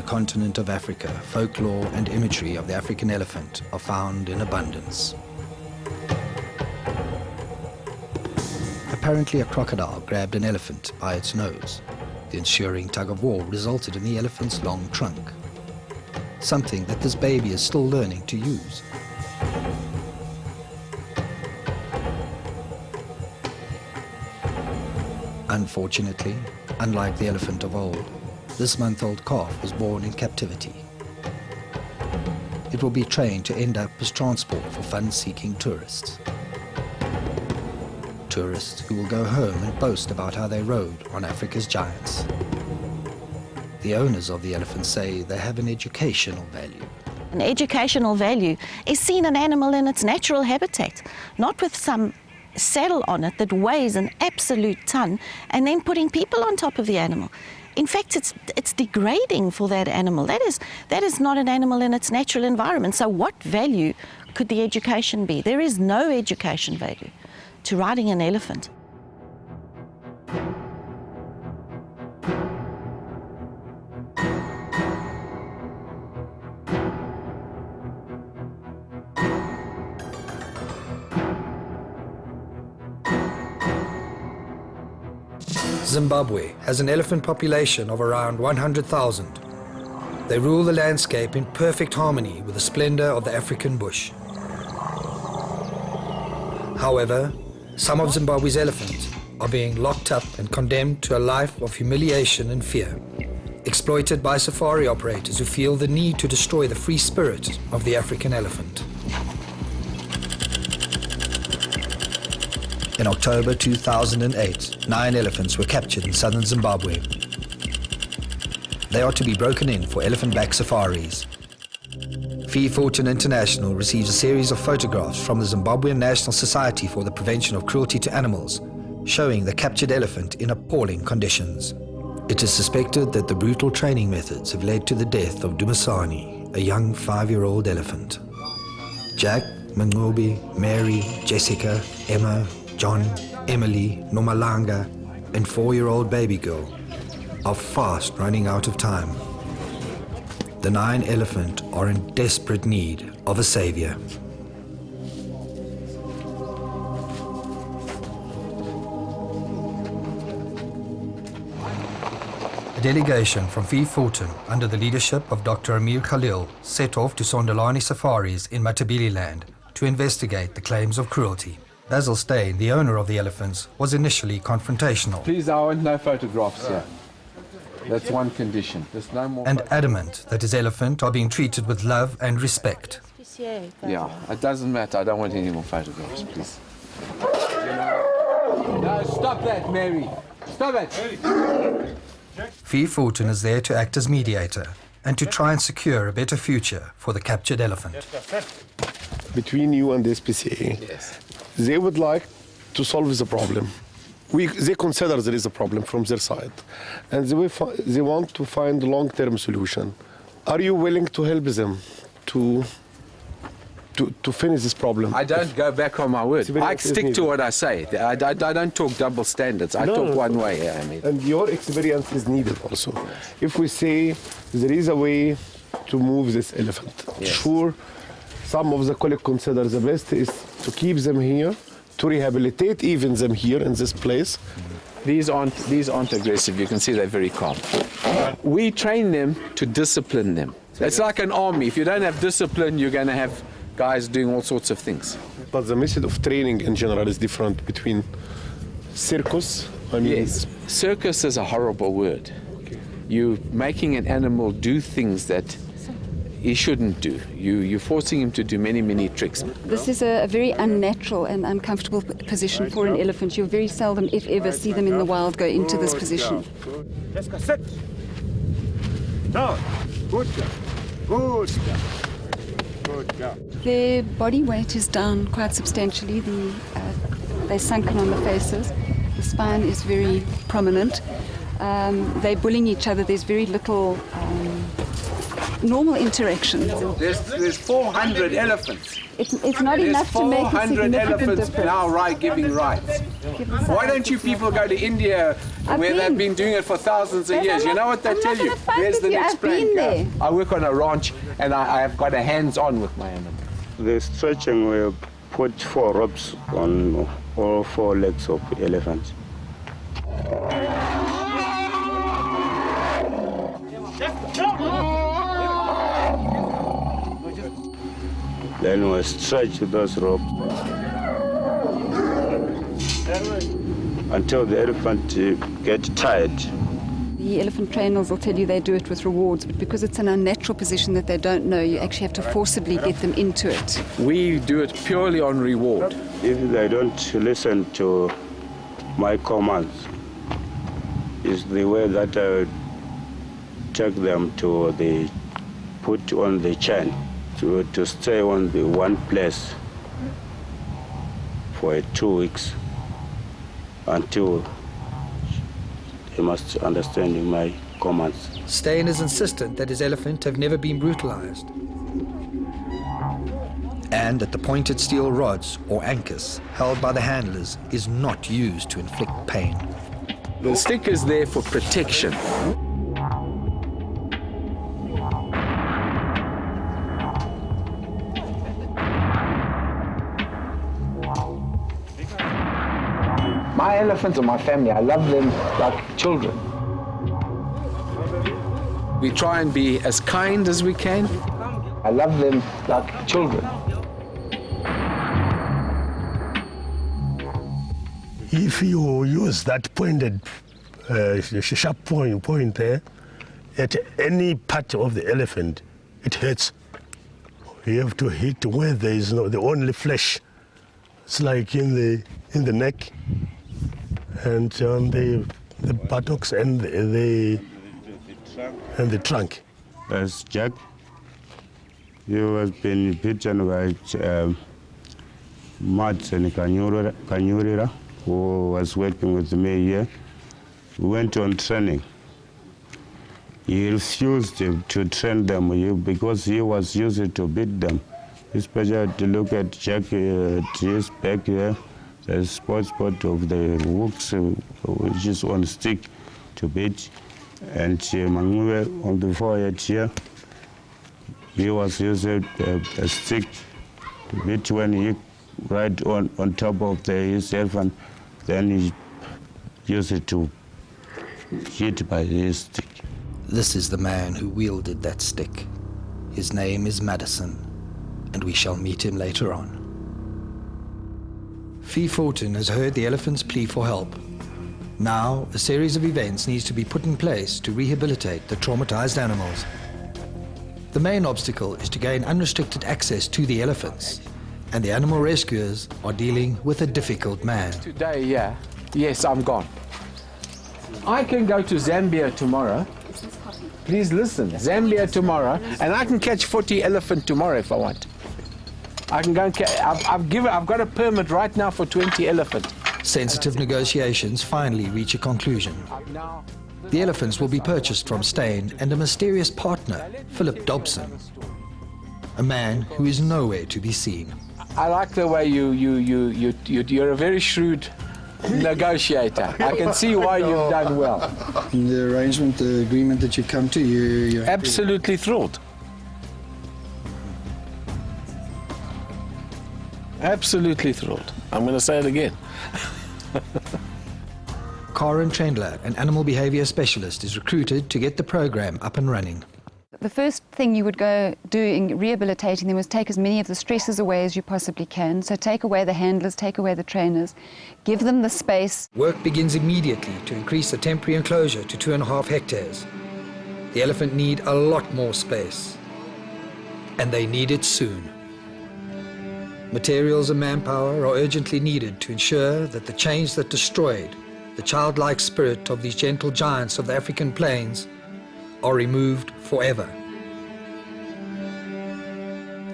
continent of Africa, folklore and imagery of the African elephant are found in abundance. Apparently, a crocodile grabbed an elephant by its nose. The ensuing tug-of-war resulted in the elephant's long trunk, something that this baby is still learning to use. Unfortunately, unlike the elephant of old, this month-old calf was born in captivity. It will be trained to end up as transport for fun-seeking tourists. Tourists who will go home and boast about how they rode on Africa's giants. The owners of the elephants say they have an educational value. An educational value is seeing an animal in its natural habitat, not with some saddle on it that weighs an absolute ton and then putting people on top of the animal. In fact, it's degrading for that animal. That is not an animal in its natural environment. So what value could the education be? There is no education value to riding an elephant. Zimbabwe has an elephant population of around 100,000. They rule the landscape in perfect harmony with the splendor of the African bush. However, some of Zimbabwe's elephants are being locked up and condemned to a life of humiliation and fear, exploited by safari operators who feel the need to destroy the free spirit of the African elephant. In October 2008, 9 elephants were captured in southern Zimbabwe. They are to be broken in for elephant-back safaris. Phillip International receives a series of photographs from the Zimbabwean National Society for the Prevention of Cruelty to Animals, showing the captured elephant in appalling conditions. It is suspected that the brutal training methods have led to the death of Dumasani, a young 5-year-old elephant. Jack, Mangobi, Mary, Jessica, Emma, John, Emily, Nomalanga, and 4-year-old baby girl are fast running out of time. The 9 elephants are in desperate need of a savior. A delegation from Phillip under the leadership of Dr. Amir Khalil set off to Sondolani safaris in Matabeleland to investigate the claims of cruelty. Basil Steyn, the owner of the elephants, was initially confrontational. Please, I want no photographs here. That's one condition. There's no more. And adamant that his elephant are being treated with love and respect. Yeah, it doesn't matter. I don't want any more photographs, please. No, stop that, Mary. Stop it. Phillip is there to act as mediator and to try and secure a better future for the captured elephant. Between you and the SPCA, Yes. they would like to solve the problem. They consider there is a problem from their side, and they want to find a long-term solution. Are you willing to help them to finish this problem? I don't go back on my word. I stick to what I say. I don't talk double standards. I talk one way. I mean. And your experience is needed also. If we say there is a way to move this elephant, Yes. sure, some of the colleagues consider the best is to keep them here, to rehabilitate even them here in this place. These aren't aggressive. You can see they're very calm. We train them to discipline them. It's like an army. If you don't have discipline, you're going to have guys doing all sorts of things. But the method of training in general is different between circus. Yes. Circus is a horrible word. You're making an animal do things that he shouldn't do. You're forcing him to do many, many tricks. This is a very unnatural and uncomfortable position for an elephant. You very seldom, if ever, see them in the wild go into this position. Jessica, sit. Down. Good job. Good job. Good job. Their body weight is down quite substantially. They're sunken on the faces. The spine is very prominent. They're bullying each other. There's very little normal interaction. There's 400 elephants. It's not There's enough to make a 400 significant elephants difference. now giving rights. Why don't you people go to India where they've been doing it for thousands of years? You know what they tell you? Where's the next plane? I work on a ranch and I have got a hands-on with my animals. The stretching, we put 4 ropes on all 4 legs of elephants. Then we stretch those ropes until the elephant gets tired. The elephant trainers will tell you they do it with rewards, but because it's an unnatural position that they don't know, you actually have to forcibly get them into it. We do it purely on reward. If they don't listen to my commands, is the way that I take them to the put on the chain to stay on the one place for 2 weeks until they must understand my commands. Steyn is insistent that his elephant have never been brutalized, and that the pointed steel rods or anchors held by the handlers is not used to inflict pain. The stick is there for protection. My elephants are my family. I love them like children. We try and be as kind as we can. I love them like children. If you use that pointed, sharp point there, at any part of the elephant, it hurts. You have to hit where there is the only flesh. It's like in the neck, and on the buttocks and the trunk. As Jack, he was been beaten by Mats and Kanyurira, who was working with me here. We went on training. He refused to train them because he was used to beat them. Especially to look at Jack, his back here, the spot of the hooks, which is on stick to beat. And Mangue on the forehead here, he was using a stick to beat when he right on top of his elephant. Then he used it to hit by his stick. This is the man who wielded that stick. His name is Madison, and we shall meet him later on. Fulton has heard the elephant's plea for help. Now, a series of events needs to be put in place to rehabilitate the traumatized animals. The main obstacle is to gain unrestricted access to the elephants, and the animal rescuers are dealing with a difficult man. Today, yeah. Yes, I'm gone. I can go to Zambia tomorrow. Please listen, Zambia tomorrow, and I can catch 40 elephant tomorrow if I want. I can go and catch, I've got a permit right now for 20 elephant. Sensitive negotiations finally reach a conclusion. The elephants will be purchased from Steyn and a mysterious partner, Phillip Dobson, a man who is nowhere to be seen. I like the way you're a very shrewd negotiator. I can see why you've done well. The arrangement, the agreement that you've come to, you're Absolutely thrilled. Absolutely thrilled. I'm going to say it again. Karen Trendler, an animal behavior specialist, is recruited to get the program up and running. The first thing you would go do in rehabilitating them was take as many of the stresses away as you possibly can. So take away the handlers, take away the trainers, give them the space. Work begins immediately to increase the temporary enclosure to 2.5 hectares. The elephant need a lot more space, and they need it soon. Materials and manpower are urgently needed to ensure that the chains that destroyed the childlike spirit of these gentle giants of the African plains are removed forever,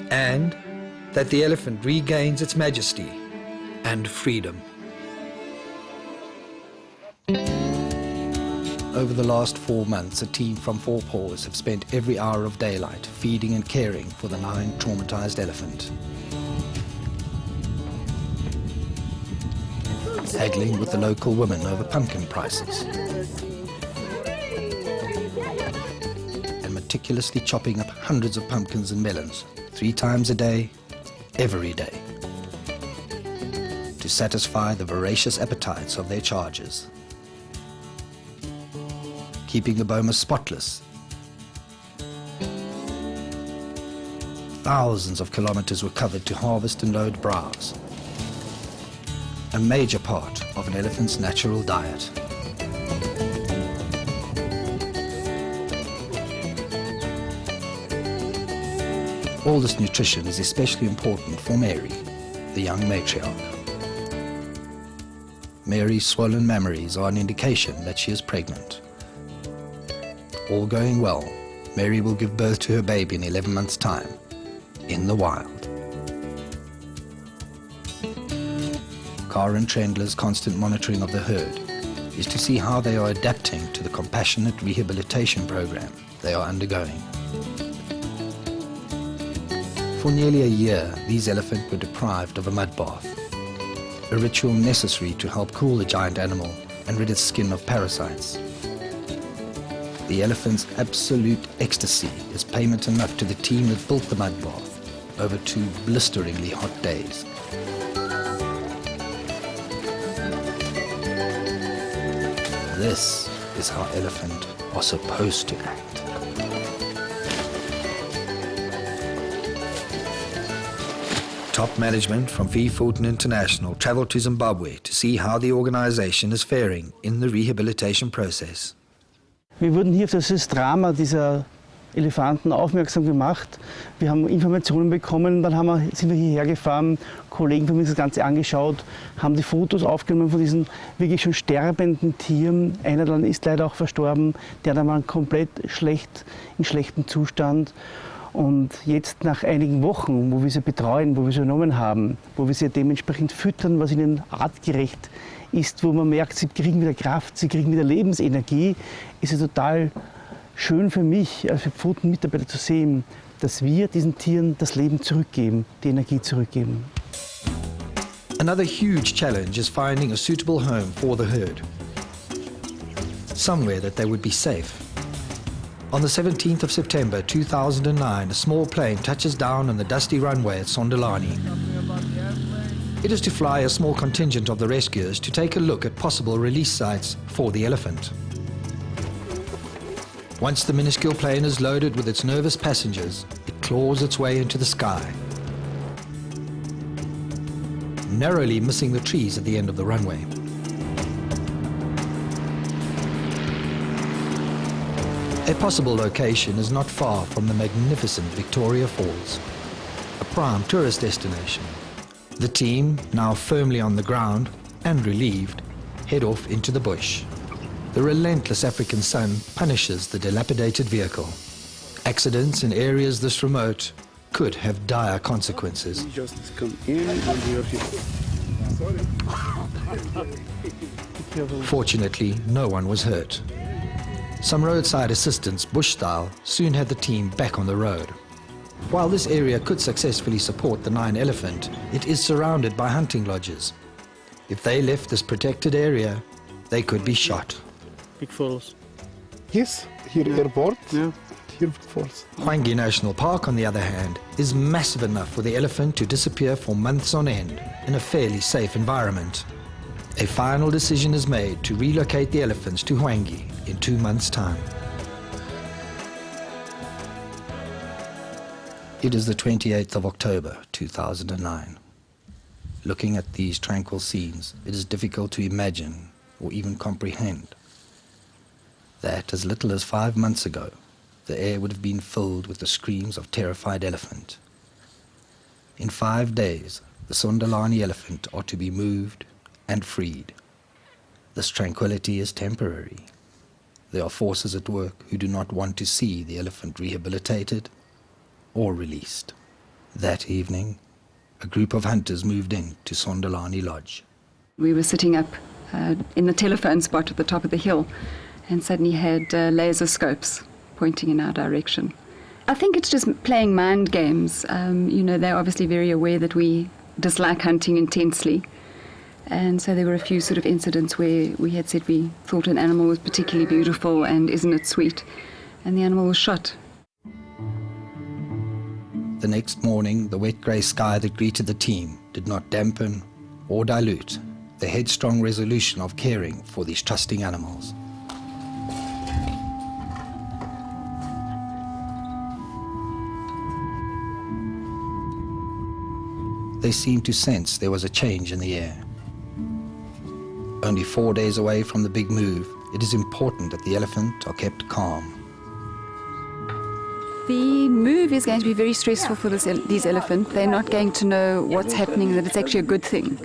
and that the elephant regains its majesty and freedom. A Over the last 4 months, a team from Four Paws have spent every hour of daylight feeding and caring for the 9 traumatized elephant. Haggling with the local women over pumpkin prices. And meticulously chopping up hundreds of pumpkins and melons 3 times a day, every day, to satisfy the voracious appetites of their charges. Keeping the boma spotless. Thousands of kilometers were covered to harvest and load browse. A major part of an elephant's natural diet. All this nutrition is especially important for Mary, the young matriarch. Mary's swollen mammaries are an indication that she is pregnant. All going well, Mary will give birth to her baby in 11 months' time, in the wild. Karen Trendler's constant monitoring of the herd is to see how they are adapting to the compassionate rehabilitation program they are undergoing. For nearly a year, these elephants were deprived of a mud bath, a ritual necessary to help cool the giant animal and rid its skin of parasites. The elephant's absolute ecstasy is payment enough to the team that built the mud bath over 2 blisteringly hot days. This is how elephants are supposed to act. Top management from Confronting International traveled to Zimbabwe to see how the organization is faring in the rehabilitation process. Wir wurden hier auf das Drama dieser Elefanten aufmerksam gemacht. Wir haben Informationen bekommen, dann sind wir hierher gefahren, Kollegen von mir das Ganze angeschaut, haben die Fotos aufgenommen von diesen wirklich schon sterbenden Tieren. Einer dann ist leider auch verstorben, der dann war komplett in schlechtem Zustand. Und jetzt nach einigen Wochen, wo wir sie betreuen, wo wir sie übernommen haben, wo wir sie dementsprechend füttern, was ihnen artgerecht ist, wo man merkt, sie kriegen wieder Kraft, sie kriegen wieder Lebensenergie, ist es total schön für mich, als Pfoten-Mitarbeiter zu sehen, dass wir diesen Tieren das Leben zurückgeben, die Energie zurückgeben. Another huge challenge is finding a suitable home for the herd. Somewhere that they would be safe. On the 17th of September 2009, a small plane touches down on the dusty runway at Sondolani. It is to fly a small contingent of the rescuers to take a look at possible release sites for the elephant. Once the minuscule plane is loaded with its nervous passengers, it claws its way into the sky, narrowly missing the trees at the end of the runway. A possible location is not far from the magnificent Victoria Falls, a prime tourist destination. The team, now firmly on the ground and relieved, head off into the bush. The relentless African sun punishes the dilapidated vehicle. Accidents in areas this remote could have dire consequences. Just come in and you're here. Fortunately, no one was hurt. Some roadside assistance, bush style, soon had the team back on the road. While this area could successfully support the 9 elephant, it is surrounded by hunting lodges. If they left this protected area, they could be shot. Big falls. Yes, here airport, here big falls. Hwangi National Park, on the other hand, is massive enough for the elephant to disappear for months on end in a fairly safe environment. A final decision is made to relocate the elephants to Hwangi in 2 months' time. It is the 28th of October 2009. Looking at these tranquil scenes, it is difficult to imagine or even comprehend that as little as 5 months ago, the air would have been filled with the screams of terrified elephant. In 5 days, the Sondolani elephant are to be moved and freed. This tranquility is temporary. There are forces at work who do not want to see the elephant rehabilitated or released. That evening, a group of hunters moved in to Sondolani Lodge. We were sitting up in the telephone spot at the top of the hill, and suddenly had laser scopes pointing in our direction. I think it's just playing mind games. They're obviously very aware that we dislike hunting intensely. And so there were a few sort of incidents where we had said we thought an animal was particularly beautiful and isn't it sweet? And the animal was shot. The next morning, the wet grey sky that greeted the team did not dampen or dilute the headstrong resolution of caring for these trusting animals. They seemed to sense there was a change in the air. Only 4 days away from the big move, it is important that the elephant are kept calm. The move is going to be very stressful for these elephants. They're not going to know what's happening, that it's actually a good thing.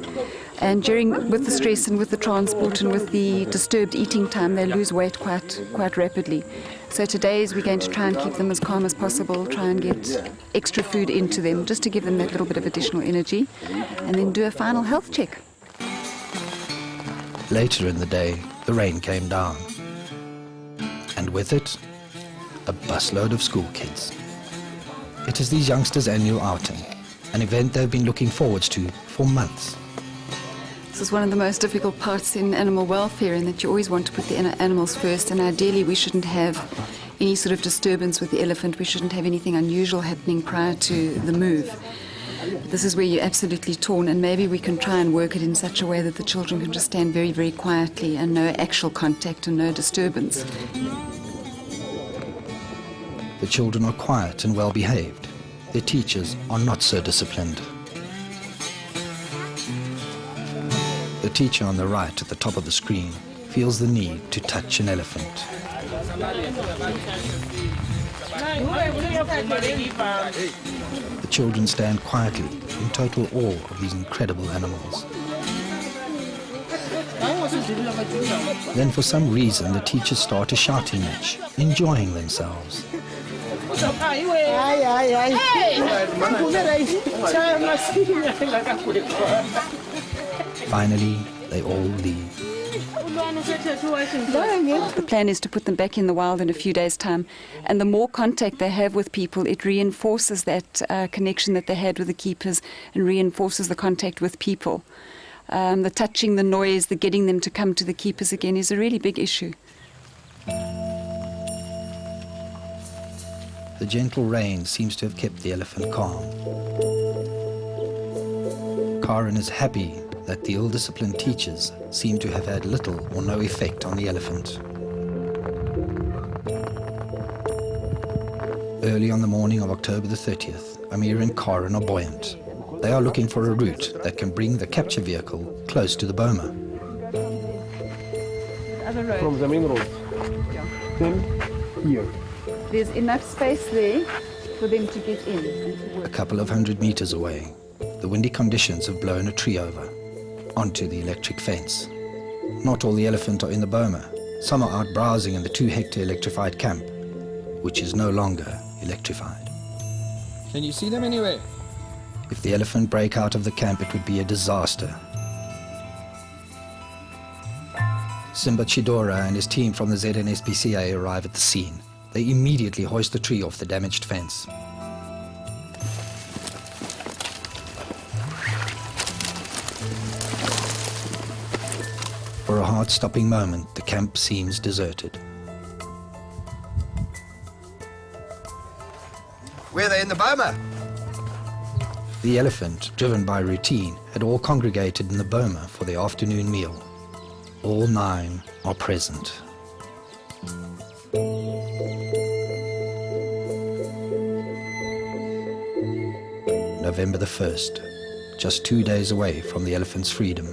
And with the stress and with the transport and with the disturbed eating time, they lose weight quite rapidly. So today we're going to try and keep them as calm as possible, try and get extra food into them, just to give them that little bit of additional energy, and then do a final health check. Later in the day, the rain came down. And with it, a busload of school kids. It is these youngsters' annual outing, an event they've been looking forward to for months. This is one of the most difficult parts in animal welfare, in that you always want to put the animals first, and ideally we shouldn't have any sort of disturbance with the elephant. We shouldn't have anything unusual happening prior to the move. But this is where you're absolutely torn, and maybe we can try and work it in such a way that the children can just stand very, very quietly and no actual contact and no disturbance. The children are quiet and well behaved. Their teachers are not so disciplined. The teacher on the right at the top of the screen feels the need to touch an elephant. The children stand quietly in total awe of these incredible animals. Then for some reason the teachers start a shouting match, enjoying themselves. Finally, they all leave. The plan is to put them back in the wild in a few days' time, and the more contact they have with people, it reinforces that connection that they had with the keepers and reinforces the contact with people. The touching, the noise, the getting them to come to the keepers again is a really big issue. The gentle rain seems to have kept the elephant calm. Karen is happy that the ill-disciplined teachers seem to have had little or no effect on the elephant. Early on the morning of October the 30th, Amir and Karen are buoyant. They are looking for a route that can bring the capture vehicle close to the boma. From the main road. Then here. There's enough space there for them to get in. A couple of 100 meters away, the windy conditions have blown a tree over, onto the electric fence. Not all the elephant are in the boma. Some are out browsing in the 2-hectare electrified camp, which is no longer electrified. Can you see them anywhere? If the elephant break out of the camp, it would be a disaster. Simba Chidora and his team from the ZNSPCA arrive at the scene. They immediately hoist the tree off the damaged fence. For a heart-stopping moment, the camp seems deserted. Were they in the boma? The elephant, driven by routine, had all congregated in the boma for their afternoon meal. All 9 are present. November the 1st, just 2 days away from the elephant's freedom.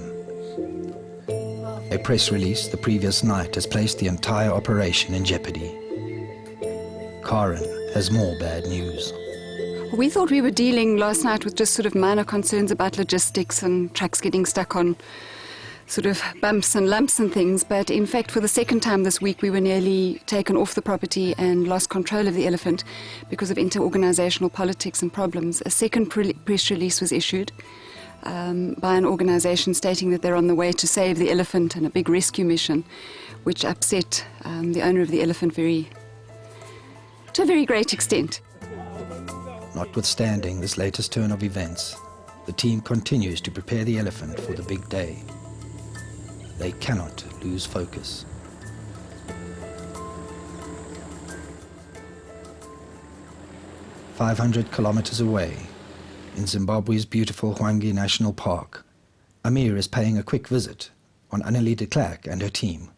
A press release the previous night has placed the entire operation in jeopardy. Karen has more bad news. We thought we were dealing last night with just sort of minor concerns about logistics and trucks getting stuck on sort of bumps and lumps and things, but in fact for the second time this week we were nearly taken off the property and lost control of the elephant because of inter-organisational politics and problems. A second press release was issued. by an organization stating that they're on the way to save the elephant and a big rescue mission, which upset the owner of the elephant to a very great extent. Notwithstanding this latest turn of events, the team continues to prepare the elephant for the big day. They cannot lose focus. "500 kilometers away, in Zimbabwe's beautiful Hwange National Park, Amir is paying a quick visit on Annelie de Klerk and her team,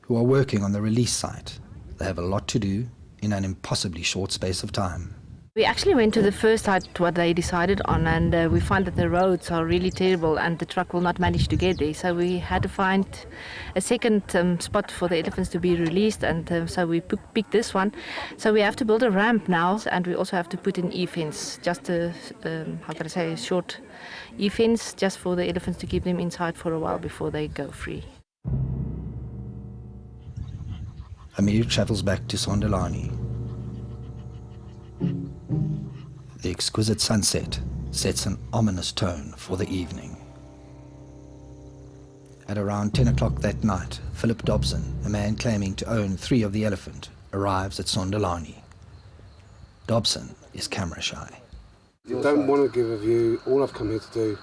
who are working on the release site. They have a lot to do in an impossibly short space of time. We actually went to the first site what they decided on, and we find that the roads are really terrible and the truck will not manage to get there. So we had to find a second spot for the elephants to be released, and so we picked this one. So we have to build a ramp now, and we also have to put in e-fence, just a, a short e-fence just for the elephants to keep them inside for a while before they go free. Amir travels back to Sondolani. The exquisite sunset sets an ominous tone for the evening. At around 10 o'clock that night, Phillip Dobson, a man claiming to own 3 of the elephant, arrives at Sondolani. Dobson is camera shy. I don't want to give a view. All I've come here to do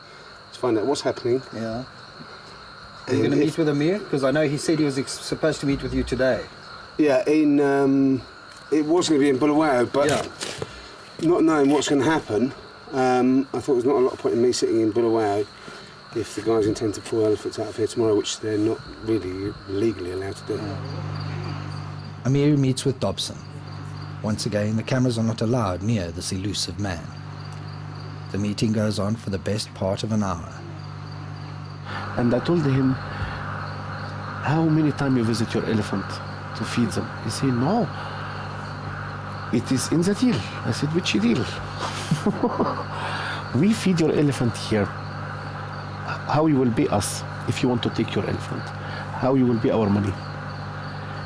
is find out what's happening. Yeah. Are you going to meet with Amir? Because I know he said he was supposed to meet with you today. Yeah, it was going to be in Bulawayo, but not knowing what's going to happen, I thought there's not a lot of point in me sitting in Bulawayo if the guys intend to pull elephants out of here tomorrow, which they're not really legally allowed to do. Amir meets with Dobson. Once again, the cameras are not allowed near this elusive man. The meeting goes on for the best part of an hour. And I told him, how many times you visit your elephant to feed them? He said, no, it is in the deal. I said, which deal? We feed your elephant here. How you will pay us if you want to take your elephant? How you will pay our money?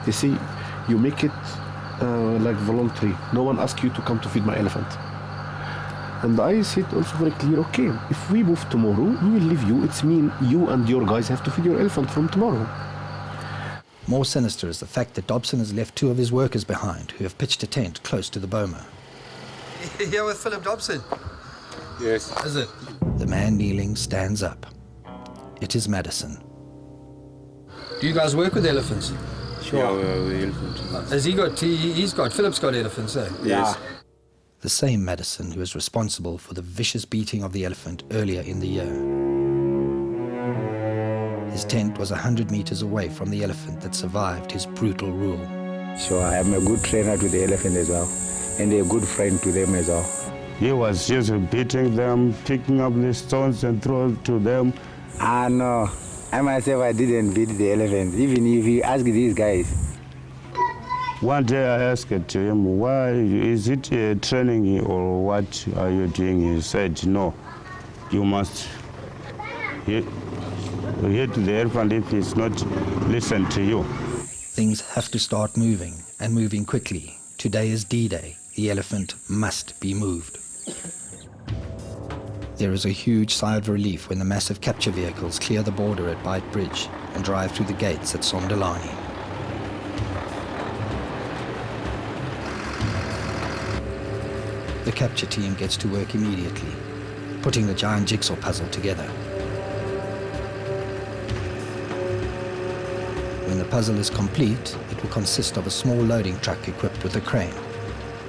They say, you make it like voluntary. No one asks you to come to feed my elephant. And I said also very clear, okay, if we move tomorrow, we will leave you. It's mean you and your guys have to feed your elephant from tomorrow. More sinister is the fact that Dobson has left 2 of his workers behind who have pitched a tent close to the boma. Here with Phillip Dobson? Yes. Is it? The man kneeling stands up. It is Madison. Do you guys work with elephants? Sure. Yeah, the elephant. Has Philip's got elephants, eh? Yes. The same Madison who is responsible for the vicious beating of the elephant earlier in the year. His tent was 100 meters away from the elephant that survived his brutal rule. So I am a good trainer to the elephant as well, and a good friend to them as well. He was just beating them, picking up the stones and throwing to them. Ah, no. I myself, I didn't beat the elephant, even if you ask these guys. One day I asked him, why is it training or what are you doing? He said, no, you must hit the elephant if he's not listen to you. Things have to start moving, and moving quickly. Today is D-Day. The elephant must be moved. There is a huge sigh of relief when the massive capture vehicles clear the border at Bite Bridge and drive through the gates at Sondolani. The capture team gets to work immediately, putting the giant jigsaw puzzle together. When the puzzle is complete, it will consist of a small loading truck equipped with a crane,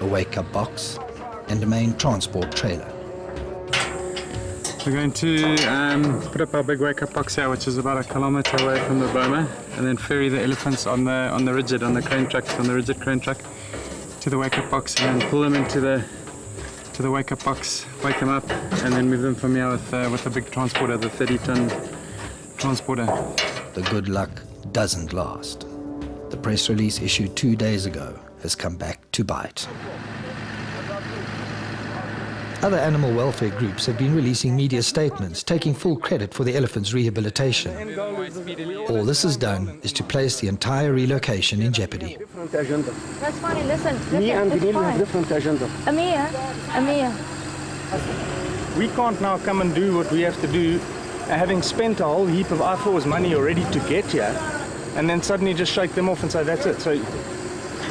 a wake-up box, and a main transport trailer. We're going to put up our big wake-up box here, which is about 1 kilometer away from the boma, and then ferry the elephants on the rigid crane truck to the wake-up box, and then pull them into the wake-up box, wake them up, and then move them from here with a big transporter, the 30-ton transporter. The good luck doesn't last. The press release issued 2 days ago has come back to bite. Other animal welfare groups have been releasing media statements taking full credit for the elephant's rehabilitation. All this has done is to place the entire relocation in jeopardy. That's funny, listen. Me and Neil have different agenda. Amir. We can't now come and do what we have to do, having spent a whole heap of I4's money already to get here, and then suddenly just shake them off and say that's it. So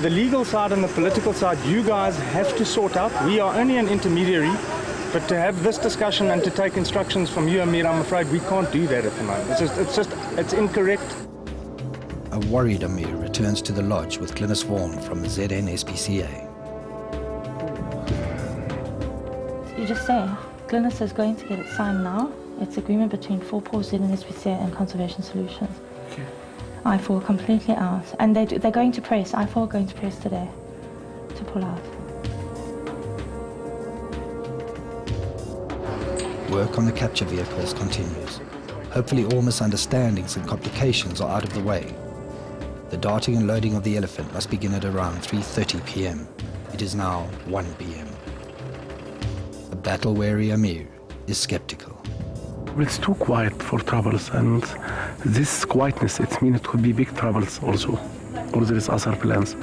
the legal side and the political side, you guys have to sort out. We are only an intermediary, but to have this discussion and to take instructions from you, Amir, I'm afraid we can't do that at the moment. It's incorrect. A worried Amir returns to the lodge with Glynis Vaughan from the ZN-SPCA. You just say, Glynis is going to get it signed now. It's agreement between 4PAW, ZN-SPCA and Conservation Solutions. Okay. I4 completely out. And they're going to press. I4 are going to press today to pull out. Work on the capture vehicles continues. Hopefully all misunderstandings and complications are out of the way. The darting and loading of the elephant must begin at around 3:30 p.m. It is now 1 p.m. A battle-weary Amir is skeptical. It's too quiet for troubles, and this quietness, it means it could be big troubles also, or there is other plans.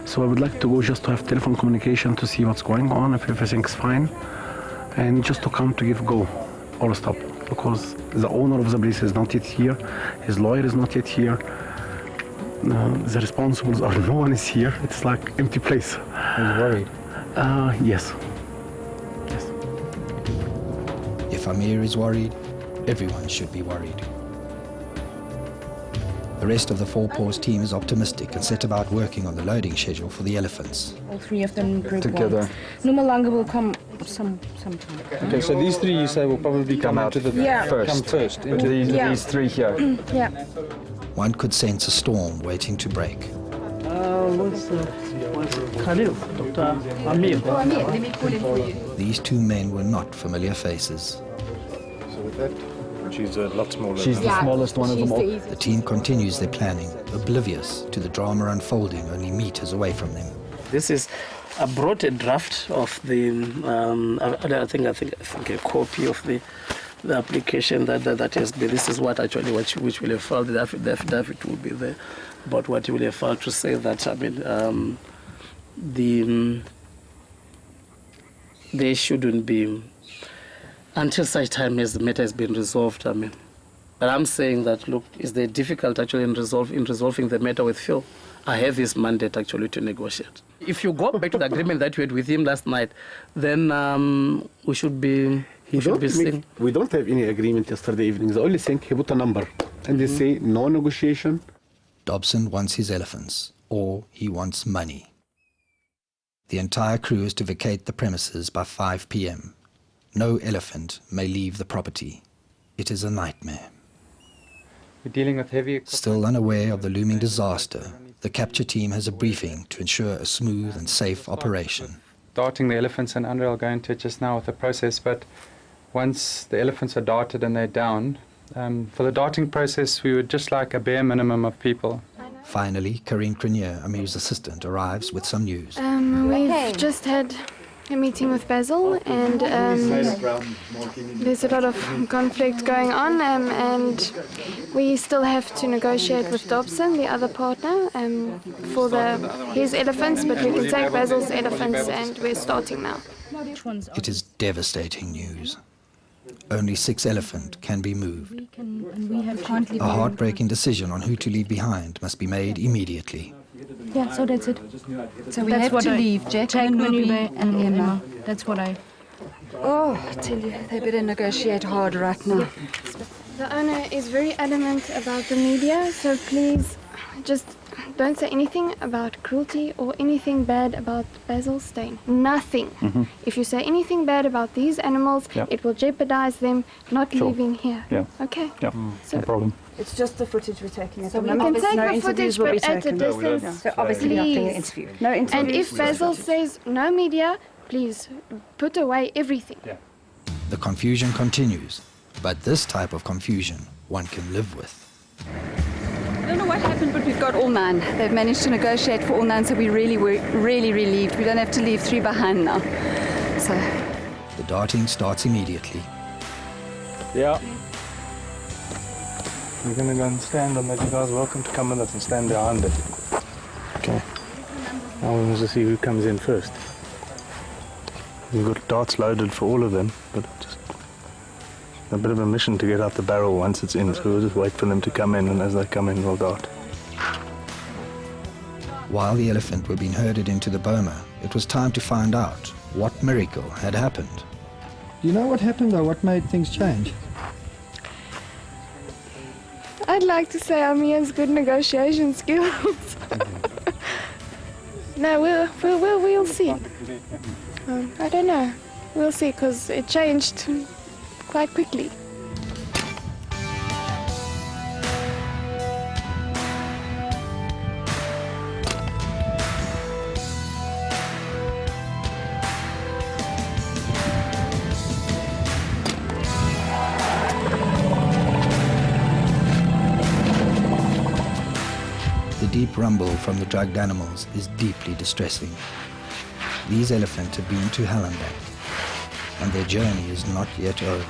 So I would like to go just to have telephone communication to see what's going on, if everything's fine, and just to come to give go or stop, because the owner of the place is not yet here, his lawyer is not yet here, the responsibles are, no one is here. It's like empty place. Are you worried? Yes. If Amir is worried, everyone should be worried. The rest of the 4PAW's team is optimistic and set about working on the loading schedule for the elephants. All three of them group Together. one. Numalanga will come sometime. Okay, so these three you say will probably come out into the first. Into these three here. Yeah. One could sense a storm waiting to break. Khalil, Dr. Amir. Let me call him for you. These two men were not familiar faces. So with that, she's a lot smaller. She's the smallest one of them all. The team continues their planning, oblivious to the drama unfolding only meters away from them. This is I brought a draft of the I think a copy of the application that has been. This is what actually which will have filed. The affidavit will be there, but what you will have filed to say that they shouldn't be until such time as the matter has been resolved. But I'm saying that look, is there difficult actually in resolving the matter with Phil? I have his mandate actually to negotiate. If you go back to the agreement that you had with him last night, then we should be. We don't have any agreement yesterday evening. The only thing, he put a number and they say no negotiation. Dobson wants his elephants, or he wants money. The entire crew is to vacate the premises by 5 p.m. No elephant may leave the property. It is a nightmare. We're dealing with heavy equipment. Still unaware of the looming disaster, the capture team has a briefing to ensure a smooth and safe operation. Darting the elephants, and Andre will go into it just now with the process, but once the elephants are darted and they're down, for the darting process we would just like a bare minimum of people. Finally, Karine Crenier, Amir's assistant, arrives with some news. We've just had a meeting with Basil, and there's a lot of conflict going on, and we still have to negotiate with Dobson, the other partner, for his elephants, but we can take Basil's elephants, and we're starting now. It is devastating news. Only 6 elephant can be moved. A heartbreaking decision on who to leave behind must be made immediately. Yeah, so that's it. So we have to leave Jack, Manube and Emma. That's what I... Oh, I tell you, they better negotiate hard right now. The owner is very adamant about the media, so please just don't say anything about cruelty or anything bad about Basil Steyn. Nothing. If you say anything bad about these animals, it will jeopardize them not leaving here. Yeah. Okay? Yeah, So no problem. It's just the footage we're taking. So we can take the footage, but at a distance. So obviously we're not doing an Please. interview. No interview. And if Basil says no media, please put away everything. The confusion continues, but this type of confusion one can live with. I don't know what happened, but we've got all 9. They've managed to negotiate for all 9, so we really were really relieved. We don't have to leave 3 behind now. So The darting starts immediately. Yeah. We're going to go and stand on that. You guys are welcome to come with us and stand behind it. Okay. Now we must see who comes in first. We've got darts loaded for all of them, but just a bit of a mission to get out the barrel once it's in, so we'll just wait for them to come in, and as they come in, we'll go out. While the elephant were being herded into the boma, it was time to find out what miracle had happened. Do you know what happened though? What made things change? I'd like to say Amia's good negotiation skills. No, we'll see. I don't know. We'll see, because it changed quite quickly. The deep rumble from the drugged animals is deeply distressing. These elephants have been to hell and back, and their journey is not yet over.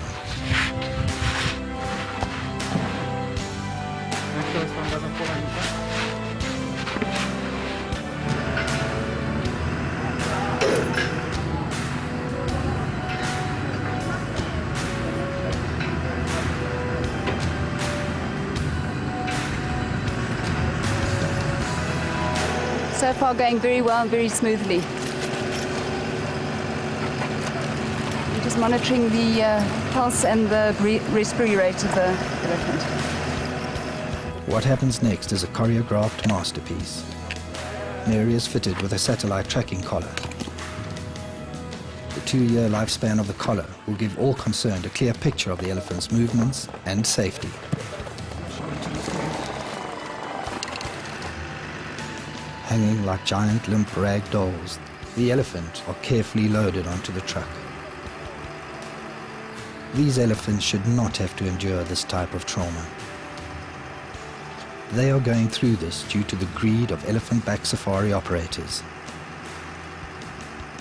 So far going very well and very smoothly. We're just monitoring the pulse and the respiratory rate of the elephant. What happens next is a choreographed masterpiece. Mary is fitted with a satellite tracking collar. The 2-year lifespan of the collar will give all concerned a clear picture of the elephant's movements and safety. Hanging like giant limp rag dolls, the elephant are carefully loaded onto the truck. These elephants should not have to endure this type of trauma. They are going through this due to the greed of elephant-back safari operators.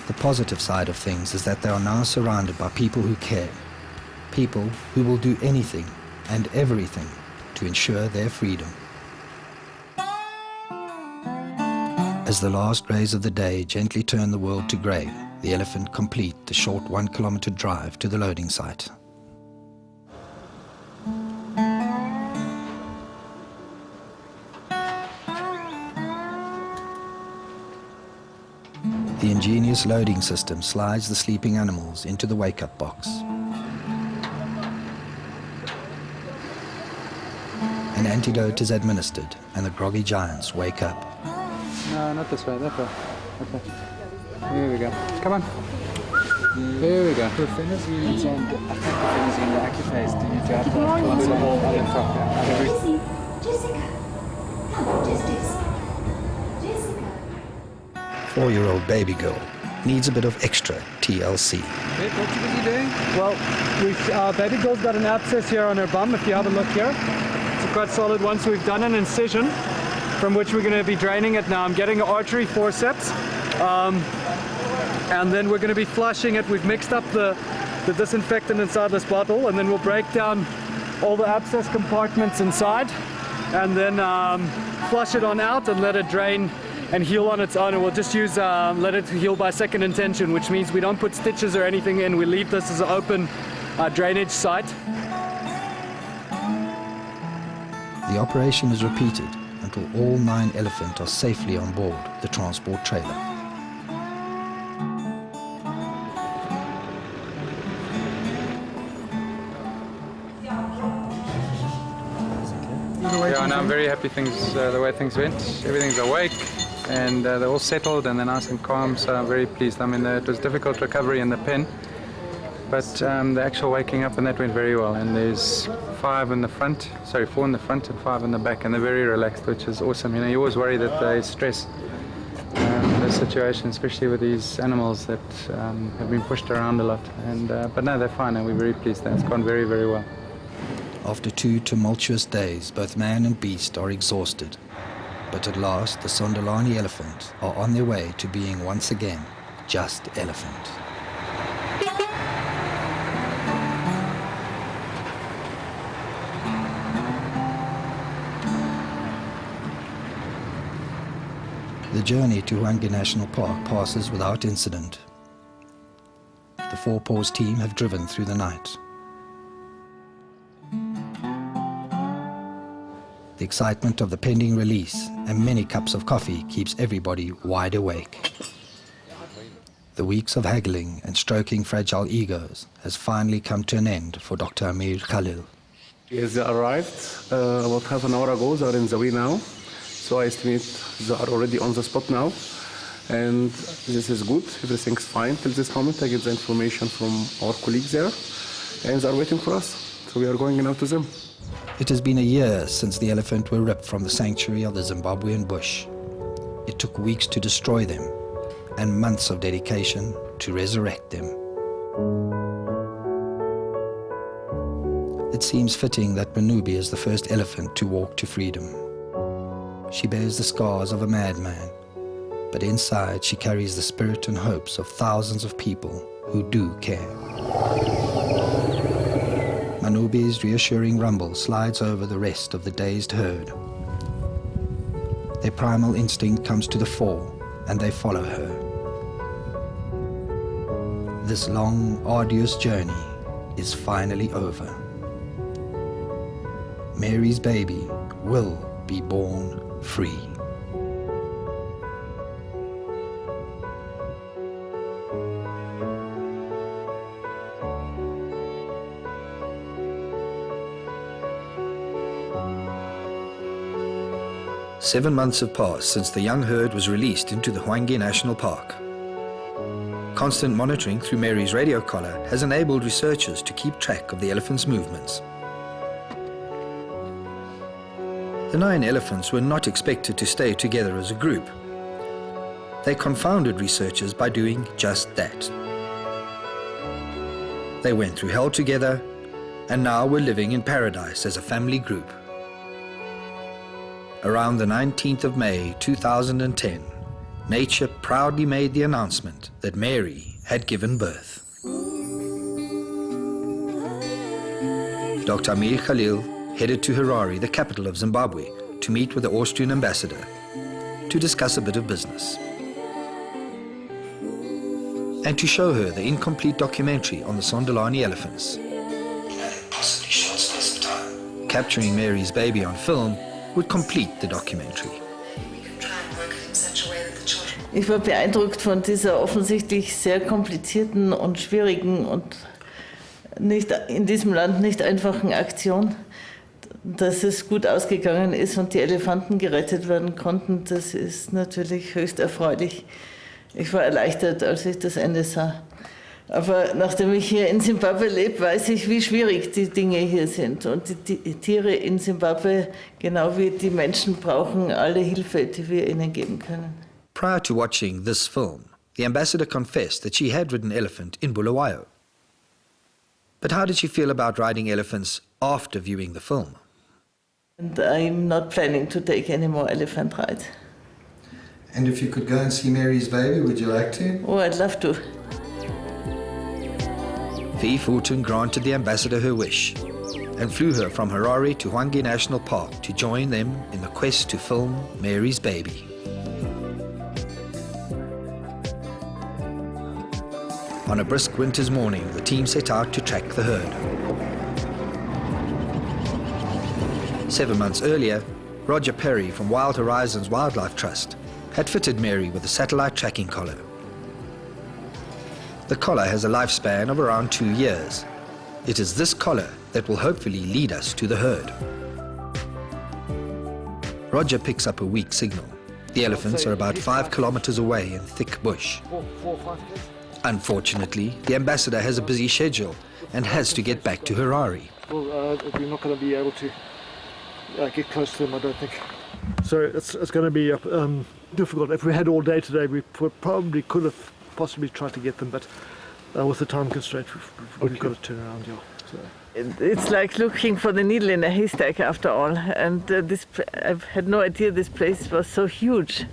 The positive side of things is that they are now surrounded by people who care, people who will do anything and everything to ensure their freedom. As the last rays of the day gently turn the world to grey, the elephant complete the short 1-kilometer drive to the loading site. The ingenious loading system slides the sleeping animals into the wake-up box. An antidote is administered and the groggy giants wake up. No, not this way, that way. Okay. Here we go. Come on. Here we go. Profenazine and the Accuphase, do you have that on top? Jessica. Hello, Jessica. 4-year-old baby girl needs a bit of extra TLC. Hey, what's busy doing? Well, baby girl's got an abscess here on her bum, if you have a look here. It's a quite solid one, so we've done an incision from which we're going to be draining it now. I'm getting an artery forceps, and then we're going to be flushing it. We've mixed up the disinfectant inside this bottle, and then we'll break down all the abscess compartments inside, and then flush it on out and let it drain and heal on its own. And we'll just use let it heal by second intention, which means we don't put stitches or anything in. We leave this as an open drainage site. The operation is repeated until all 9 elephants are safely on board the transport trailer. Yeah, and I'm very happy the way things went. Everything's awake and they're all settled and they're nice and calm, so I'm very pleased. I mean, it was difficult recovery in the pen, but the actual waking up and that went very well. And there's 4 in the front and 5 in the back, and they're very relaxed, which is awesome. You know, you always worry that they stress the situation, especially with these animals that have been pushed around a lot. And but no, they're fine, and we're very pleased. It's gone very, very well. After 2 tumultuous days, both man and beast are exhausted. But at last, the Sondolani elephants are on their way to being once again just elephant. The journey to Hwange National Park passes without incident. The Four Paws team have driven through the night. The excitement of the pending release and many cups of coffee keeps everybody wide awake. The weeks of haggling and stroking fragile egos has finally come to an end for Dr. Amir Khalil. Yes, they arrived about half an hour ago. They are in the way now. So I estimate they are already on the spot now. And this is good. Everything's fine till this moment. I get the information from our colleagues there. And they are waiting for us. So we are going now to them. It has been a year since the elephant were ripped from the sanctuary of the Zimbabwean bush. It took weeks to destroy them and months of dedication to resurrect them. It seems fitting that Manubi is the first elephant to walk to freedom. She bears the scars of a madman, but inside she carries the spirit and hopes of thousands of people who do care. Manubi's reassuring rumble slides over the rest of the dazed herd. Their primal instinct comes to the fore, and they follow her. This long, arduous journey is finally over. Mary's baby will be born free. Seven months have passed since the young herd was released into the Hwange National Park. Constant monitoring through Mary's radio collar has enabled researchers to keep track of the elephants' movements. The 9 elephants were not expected to stay together as a group. They confounded researchers by doing just that. They went through hell together and now were living in paradise as a family group. Around the 19th of May 2010, nature proudly made the announcement that Mary had given birth. Dr. Amir Khalil headed to Harare, the capital of Zimbabwe, to meet with the Austrian ambassador to discuss a bit of business and to show her the incomplete documentary on the Sondolani elephants. Possibly short space of time. Capturing Mary's baby on film would complete the documentary. Ich war beeindruckt von dieser offensichtlich sehr komplizierten und schwierigen und nicht in diesem Land nicht einfachen Aktion. Dass es gut ausgegangen ist und die Elefanten gerettet werden konnten, das ist natürlich höchst erfreulich. Ich war erleichtert, als ich das Ende sah. Aber nachdem ich hier in Zimbabwe lebe, weiß ich, wie schwierig die Dinge hier sind. Und die Tiere in Zimbabwe, genau wie die Menschen, brauchen alle Hilfe, die wir ihnen geben können. Prior to watching this film, the ambassador confessed that she had ridden elephant in Bulawayo. But how did she feel about riding elephants after viewing the film? And I'm not planning to take any more elephant rides. And if you could go and see Mary's baby, would you like to? Oh, I'd love to. Fee Fulton granted the ambassador her wish and flew her from Harare to Hwange National Park to join them in the quest to film Mary's baby. On a brisk winter's morning, the team set out to track the herd. 7 months earlier, Roger Perry from Wild Horizons Wildlife Trust had fitted Mary with a satellite tracking collar. The collar has a lifespan of around 2 years. It is this collar that will hopefully lead us to the herd. Roger picks up a weak signal. The elephants are about 5 kilometers away in thick bush. Unfortunately, the ambassador has a busy schedule and has to get back to Harare. Well, we're not going to be able to get close to them, I don't think. So it's going to be difficult. If we had all day today, we probably could have possibly tried to get them, but with the time constraint, we've got to turn around here. So. It's like looking for the needle in a haystack after all. And I've had no idea this place was so huge.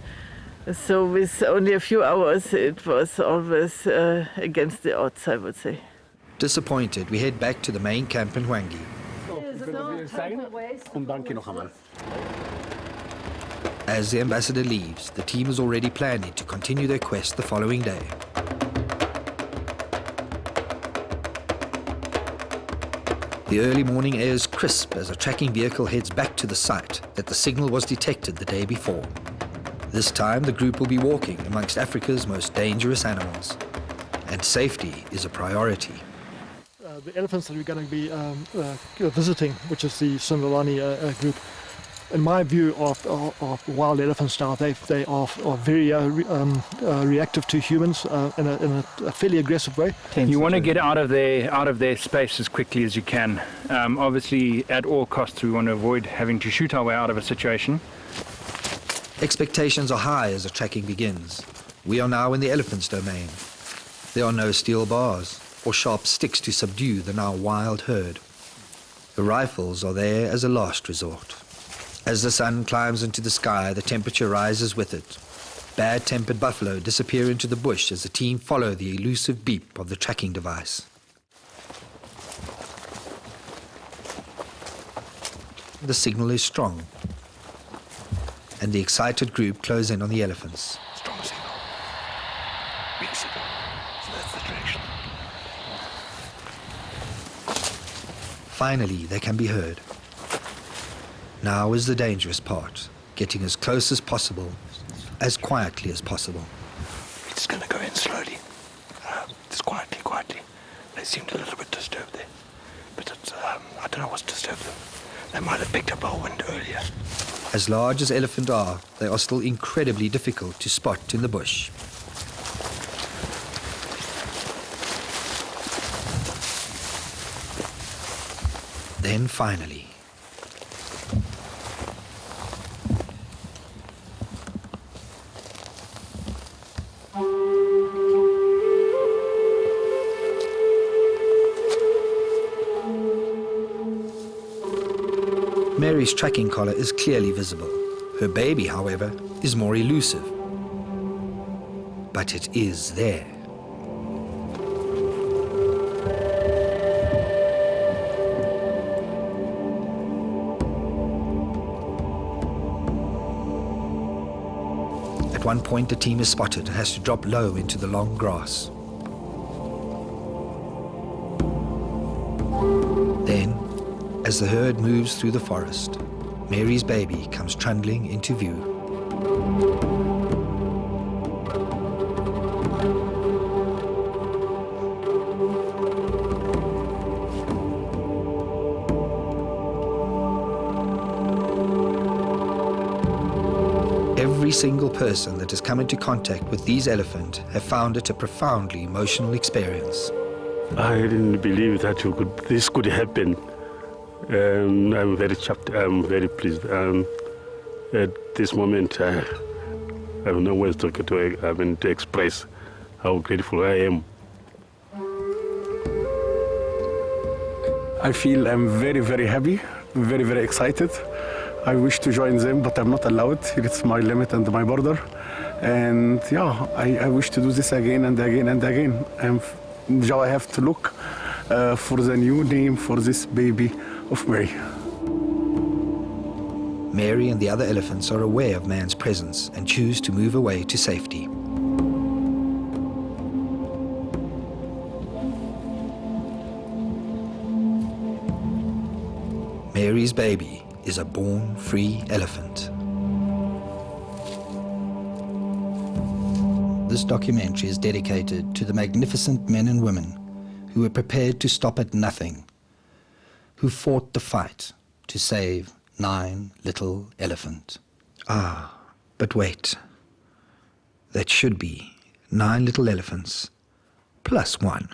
So with only a few hours, it was always against the odds, I would say. Disappointed, we head back to the main camp in Hwange. As the ambassador leaves, the team is already planning to continue their quest the following day. The early morning air is crisp as a tracking vehicle heads back to the site that the signal was detected the day before. This time the group will be walking amongst Africa's most dangerous animals, and safety is a priority. The elephants that we're going to be visiting, which is the Sindalani group, in my view of wild elephants now, they are very reactive to humans in a fairly aggressive way. You want to get out of their space as quickly as you can. Obviously, at all costs, we want to avoid having to shoot our way out of a situation. Expectations are high as the tracking begins. We are now in the elephant's domain. There are no steel bars or sharp sticks to subdue the now wild herd. The rifles are there as a last resort. As the sun climbs into the sky, the temperature rises with it. Bad-tempered buffalo disappear into the bush as the team follow the elusive beep of the tracking device. The signal is strong, and the excited group close in on the elephants. Strong signal. Big signal. So that's the direction. Finally, they can be heard. Now is the dangerous part, getting as close as possible, as quietly as possible. We're just going to go in slowly, just quietly. They seemed a little bit disturbed there, but it's, I don't know what's disturbed them. They might have picked up our wind earlier. As large as elephants are, they are still incredibly difficult to spot in the bush. Then finally, Mary's tracking collar is clearly visible. Her baby, however, is more elusive. But it is there. At one point, the team is spotted and has to drop low into the long grass. Then, as the herd moves through the forest, Mary's baby comes trundling into view. Every single person that has come into contact with these elephants have found it a profoundly emotional experience. I didn't believe that this could happen. I'm very chuffed. I'm very pleased. At this moment, I have no words to express how grateful I am. I feel I'm very, very happy, very, very excited. I wish to join them, but I'm not allowed. It's my limit and my border. And yeah, I wish to do this again and again and again. And now I have to look for the new name for this baby of Mary. Mary and the other elephants are aware of man's presence and choose to move away to safety. Mary's baby is a born free elephant. This documentary is dedicated to the magnificent men and women who were prepared to stop at nothing, who fought the fight to save 9 little elephants. Ah, but wait. That should be 9 little elephants plus 1.